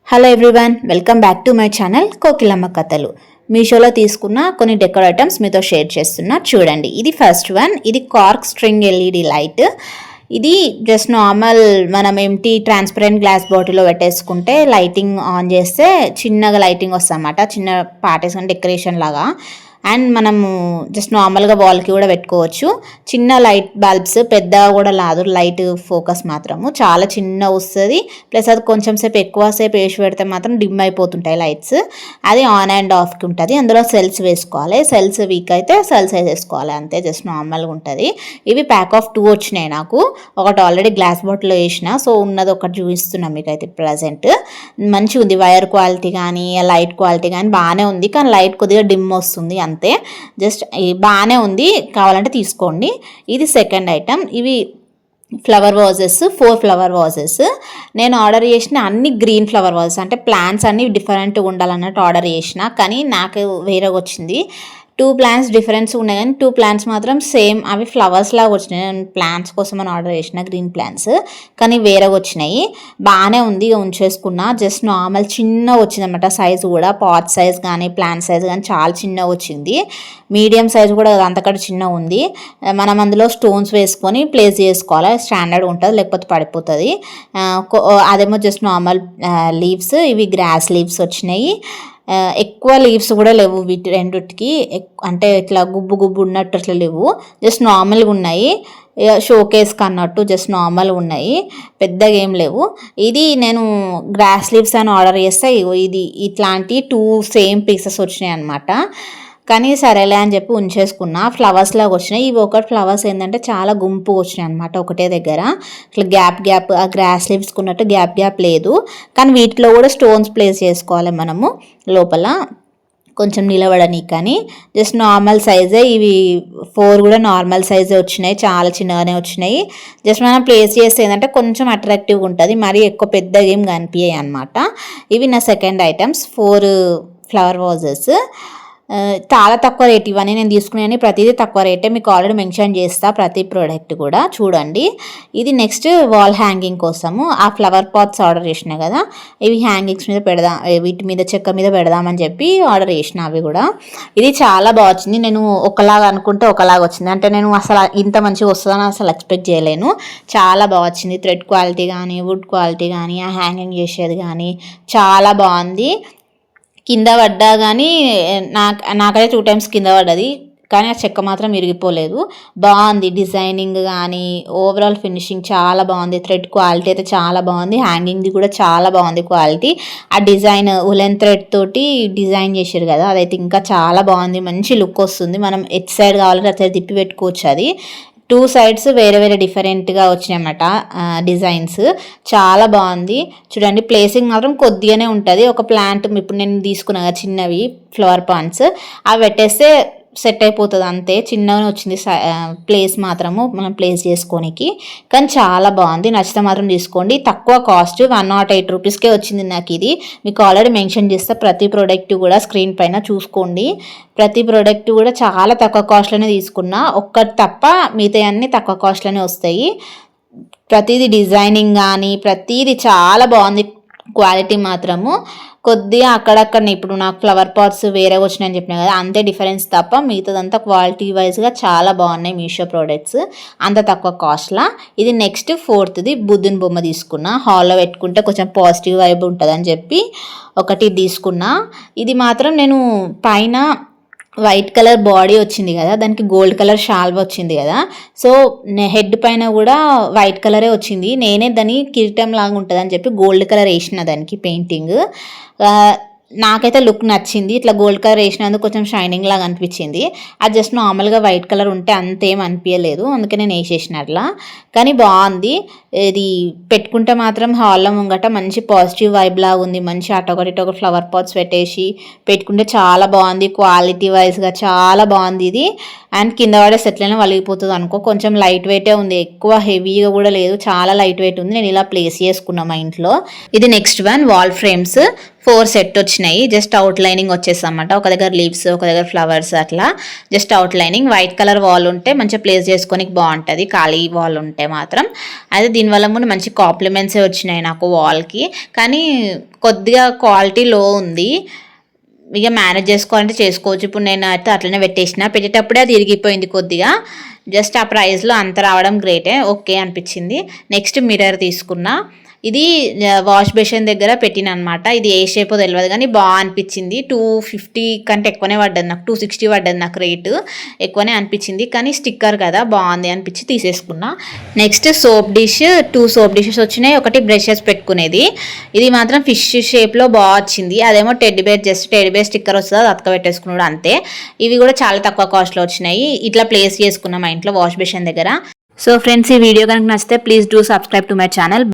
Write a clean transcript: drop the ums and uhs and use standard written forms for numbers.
Hello everyone, welcome back to my channel కోకిలమ్మ కథలు. మీషోలో తీసుకున్న కొన్ని డెకోర్ ఐటమ్స్ మీతో షేర్ చేస్తున్నా. చూడండి, ఇది ఫస్ట్ వన్. ఇది కార్క్ స్ట్రింగ్ ఎల్ఈడి లైట్. ఇది జస్ట్ నార్మల్ మనం ఎంటీ ట్రాన్స్పరెంట్ గ్లాస్ బాటిల్లో పెట్టేసుకుంటే లైటింగ్ ఆన్ చేస్తే చిన్నగా లైటింగ్ వస్తుంది అన్నమాట. చిన్న పార్టీస్ డెకరేషన్ లాగా. అండ్ మనము జస్ట్ నార్మల్గా వాల్కి కూడా పెట్టుకోవచ్చు. చిన్న లైట్ బల్బ్స్, పెద్దగా కూడా లాదు, లైట్ ఫోకస్ మాత్రము చాలా చిన్న వస్తుంది. ప్లస్ అది కొంచెం సేపు ఎక్కువసేపు వేసి పెడితే మాత్రం డిమ్ అయిపోతుంటాయి లైట్స్. అది ఆన్ అండ్ ఆఫ్కి ఉంటుంది. అందులో సెల్స్ వేసుకోవాలి. సెల్స్ వీక్ అయితే సెల్స్ వేసేసుకోవాలి, అంతే. జస్ట్ నార్మల్గా ఉంటుంది. ఇవి ప్యాక్ ఆఫ్ 2 వచ్చినాయి నాకు. ఒకటి ఆల్రెడీ గ్లాస్ బాటిల్లో వేసిన, సో ఉన్నది ఒకటి చూపిస్తున్నాం మీకు అయితే ప్రజెంట్. మంచిగా ఉంది. వైర్ క్వాలిటీ కానీ లైట్ క్వాలిటీ కానీ బాగానే ఉంది. కానీ లైట్ కొద్దిగా డిమ్ వస్తుంది అంతే. జస్ట్ బాగానే ఉంది, కావాలంటే తీసుకోండి. ఇది సెకండ్ ఐటమ్. ఇవి ఫ్లవర్ వాజెస్, 4 ఫ్లవర్ వాజెస్. నేను ఆర్డర్ చేసిన అన్ని గ్రీన్ ఫ్లవర్ వాజెస్, అంటే ప్లాంట్స్ అన్ని డిఫరెంట్గా ఉండాలన్నట్టు ఆర్డర్ చేసిన. కానీ నాకు వేరేగా వచ్చింది. 2 ప్లాంట్స్ డిఫరెన్స్ ఉన్నాయి, కానీ 2 ప్లాంట్స్ మాత్రం సేమ్, అవి ఫ్లవర్స్ లాగా వచ్చినాయి. నేను ప్లాంట్స్ కోసం అని ఆర్డర్ చేసిన గ్రీన్ ప్లాంట్స్, కానీ వేరేగా వచ్చినాయి. బాగానే ఉంది, ఉంచేసుకున్నా. జస్ట్ నార్మల్ చిన్న వచ్చింది అనమాట సైజు కూడా. పాట్ సైజ్ కానీ ప్లాంట్ సైజ్ కానీ చాలా చిన్నగా వచ్చింది. మీడియం సైజ్ కూడా అంతకంటే చిన్న ఉంది. మనం అందులో స్టోన్స్ వేసుకొని ప్లేస్ చేసుకోవాలి. స్టాండర్డ్ ఉంటుంది, లేకపోతే పడిపోతుంది. అదేమో జస్ట్ నార్మల్ లీవ్స్. ఇవి గ్రాస్ లీవ్స్ వచ్చినాయి. ఎక్కువ లీవ్స్ కూడా లేవు వీటి రెండుకి, అంటే ఇట్లా గుబ్బు గుబ్బు ఉన్నట్టు అట్లా లేవు. జస్ట్ నార్మల్గా ఉన్నాయి. షోకేస్కి అన్నట్టు జస్ట్ నార్మల్గా ఉన్నాయి, పెద్దగా ఏం లేవు. ఇది నేను గ్రాస్ లీవ్స్ అని ఆర్డర్ చేస్తే ఇది ఇట్లాంటి 2 సేమ్ పీసెస్ వచ్చినాయి అనమాట. కానీ సరేలే అని చెప్పి ఉంచేసుకున్నా. ఫ్లవర్స్ లాగా వచ్చినాయి. ఇవి ఒకటి ఫ్లవర్స్ ఏంటంటే చాలా గుంపు వచ్చినాయి అనమాట ఒకటే దగ్గర. ఇట్లా గ్యాప్ ఆ గ్రాస్ లీవ్స్కి ఉన్నట్టు గ్యాప్ లేదు. కానీ వీటిలో కూడా స్టోన్స్ ప్లేస్ చేసుకోవాలి మనము లోపల, కొంచెం నిలబడనీకి. కానీ జస్ట్ నార్మల్ సైజే. ఇవి 4 కూడా నార్మల్ సైజే వచ్చినాయి, చాలా చిన్నగానే వచ్చినాయి. జస్ట్ మనం ప్లేస్ చేస్తే ఏంటంటే కొంచెం అట్రాక్టివ్గా ఉంటుంది, మరీ ఎక్కువ పెద్దగా ఏం కనిపించాయి అనమాట. ఇవి నా సెకండ్ ఐటమ్స్, 4 ఫ్లవర్ వాజెస్. చాలా తక్కువ రేట్. ఇవన్నీ నేను తీసుకునే ప్రతిదీ తక్కువ రేటే, మీకు ఆల్రెడీ మెన్షన్ చేస్తా ప్రతి ప్రోడక్ట్ కూడా. చూడండి, ఇది నెక్స్ట్ వాల్ హ్యాంగింగ్ కోసము ఆ ఫ్లవర్ పాట్స్ ఆర్డర్ చేసినా కదా, ఇవి హ్యాంగింగ్స్ మీద పెడదాం, వీటి మీద చెక్క మీద పెడదామని చెప్పి ఆర్డర్ చేసిన. అవి కూడా ఇది చాలా బాగా వచ్చింది. నేను ఒకలాగా అనుకుంటే ఒకలాగా వచ్చింది, అంటే నేను అసలు ఇంత మంచిగా వస్తుందని అసలు ఎక్స్పెక్ట్ చేయలేను. చాలా బాగా వచ్చింది. థ్రెడ్ క్వాలిటీ కానీ వుడ్ క్వాలిటీ కానీ ఆ హ్యాంగింగ్ చేసేది కానీ చాలా బాగుంది. కింద పడ్డా కానీ నాకైతే 2 టైమ్స్ కింద పడ్డది, కానీ ఆ చెక్క మాత్రం ఇరిగిపోలేదు. బాగుంది డిజైనింగ్ కానీ ఓవరాల్ ఫినిషింగ్ చాలా బాగుంది. థ్రెడ్ క్వాలిటీ అయితే చాలా బాగుంది. హ్యాంగింగ్ది కూడా చాలా బాగుంది క్వాలిటీ. ఆ డిజైన్ ఉలెన్ థ్రెడ్ తోటి డిజైన్ చేశారు కదా, అదైతే ఇంకా చాలా బాగుంది. మంచి లుక్ వస్తుంది. మనం ఎట్ సైడ్ కావాలంటే అటు సైడ్ తిప్పి పెట్టుకోవచ్చు. అది 2 సైడ్స్ వేరే వేరే డిఫరెంట్గా వచ్చినాయన్నమాట డిజైన్స్. చాలా బాగుంది. చూడండి, ప్లేసింగ్ మాత్రం కొద్దిగానే ఉంటుంది. ఒక ప్లాంట్ ఇప్పుడు నేను తీసుకున్నా కదా చిన్నవి ఫ్లవర్ పాంట్స్, అవి పెట్టేస్తే సెట్ అయిపోతుంది అంతే. చిన్నగానే వచ్చింది ప్లేస్ మాత్రము మనం ప్లేస్ చేసుకోనికి. కానీ చాలా బాగుంది. నచ్చితే మాత్రం తీసుకోండి. తక్కువ కాస్ట్, 108 రూపీస్కే వచ్చింది నాకు ఇది. మీకు ఆల్రెడీ మెన్షన్ చేస్తే ప్రతి ప్రోడక్ట్ కూడా స్క్రీన్ పైన చూసుకోండి. ప్రతి ప్రోడక్ట్ కూడా చాలా తక్కువ కాస్ట్లోనే తీసుకున్నా. ఒక్కటి తప్ప మిగతా అన్నీ తక్కువ కాస్ట్లోనే వస్తాయి. ప్రతిదీ డిజైనింగ్ కానీ ప్రతిదీ చాలా బాగుంది. క్వాలిటీ మాత్రము కొద్దిగా అక్కడక్కడ, ఇప్పుడు నాకు ఫ్లవర్ పాట్స్ వేరే వచ్చినాయని చెప్పినా కదా, అంతే డిఫరెన్స్ తప్ప మిగతాదంతా క్వాలిటీ వైజ్గా చాలా బాగున్నాయి మీషో ప్రోడక్ట్స్, అంత తక్కువ కాస్ట్లా. ఇది నెక్స్ట్ 4th బుద్ధుని బొమ్మ తీసుకున్నా. హాల్లో పెట్టుకుంటే కొంచెం పాజిటివ్ వైబ్ ఉంటుందని చెప్పి ఒకటి తీసుకున్నా. ఇది మాత్రం నేను పైన వైట్ కలర్ బాడీ వచ్చింది కదా, దానికి గోల్డ్ కలర్ షాల్వ్ వచ్చింది కదా, సో హెడ్ పైన కూడా వైట్ కలరే వచ్చింది. నేనే దాన్ని కిరీటం లాగా ఉంటుందని చెప్పి గోల్డ్ కలర్ వేసిన దానికి పెయింటింగ్. నాకైతే లుక్ నచ్చింది. ఇట్లా గోల్డ్ కలర్ వేసినందుకు కొంచెం షైనింగ్ లాగా అనిపించింది. అది జస్ట్ నార్మల్గా వైట్ కలర్ ఉంటే అంతేం అనిపించలేదు, అందుకే నేను వేసేసిన అట్లా. కానీ బాగుంది. ఇది పెట్టుకుంటే మాత్రం హాల్లో ముంగట మంచి పాజిటివ్ వైబ్ లాగా ఉంది. మంచి అటొకటి ఫ్లవర్ పాట్స్ పెట్టేసి పెట్టుకుంటే చాలా బాగుంది. క్వాలిటీ వైజ్గా చాలా బాగుంది ఇది. అండ్ కింద పడే సెట్లైనా వలిగిపోతుంది అనుకో. కొంచెం లైట్ వెయిటే ఉంది, ఎక్కువ హెవీగా కూడా లేదు, చాలా లైట్ వెయిట్ ఉంది. నేను ఇలా ప్లేస్ చేసుకున్నా మా ఇంట్లో. ఇది next one wall frames, 4 set వచ్చినాయి. జస్ట్ అవుట్ లైనింగ్ వచ్చేసి అన్నమాట. ఒక దగ్గర లీవ్స్, ఒక దగ్గర ఫ్లవర్స్, అట్లా just out lining. White colour wall ఉంటే మంచిగా ప్లేస్ చేసుకోనికి బాగుంటుంది, ఖాళీ వాల్ ఉంటే మాత్రం. అయితే దీనివల్ల ముందు మంచి కాంప్లిమెంట్సే వచ్చినాయి నాకు వాల్కి, కానీ కొద్దిగా క్వాలిటీ లో ఉంది. ఇక మేనేజ్ చేసుకోవాలంటే చేసుకోవచ్చు. ఇప్పుడు నేను అయితే అట్లనే పెట్టేటప్పుడే అది ఇరిగిపోయింది కొద్దిగా. జస్ట్ ఆ ప్రైస్లో అంత రావడం గ్రేటే, ఓకే అనిపించింది. నెక్స్ట్ మిర్రర్ తీసుకున్నా. ఇది వాష్ బేసిన్ దగ్గర పెట్టిన అనమాట. ఇది ఏ షేపో తెలియదు కానీ బాగా అనిపించింది. 250 కంటే ఎక్కువనే పడ్డది నాకు, 260 పడ్డది నాకు రేటు, ఎక్కువనే అనిపించింది. కానీ స్టిక్కర్ కదా బాగుంది అనిపించి తీసేసుకున్నా. Next soap dish, 2 soap dishes వచ్చినాయి. ఒకటి బ్రషెస్ పెట్టుకునేది, ఇది మాత్రం ఫిష్ షేప్లో బాగా వచ్చింది. అదేమో జస్ట్ టెడ్డీ బేర్ స్టిక్కర్ వస్తుంది, అది అతక పెట్టేసుకున్నాడు అంతే. ఇవి కూడా చాలా తక్కువ కాస్ట్లో వచ్చినాయి. ఇట్లా ప్లేస్ చేసుకున్నాం మా ఇంట్లో వాష్ బేసిన్ దగ్గర. సో ఫ్రెండ్స్, ఈ వీడియో కనుక నచ్చితే please do subscribe to my channel.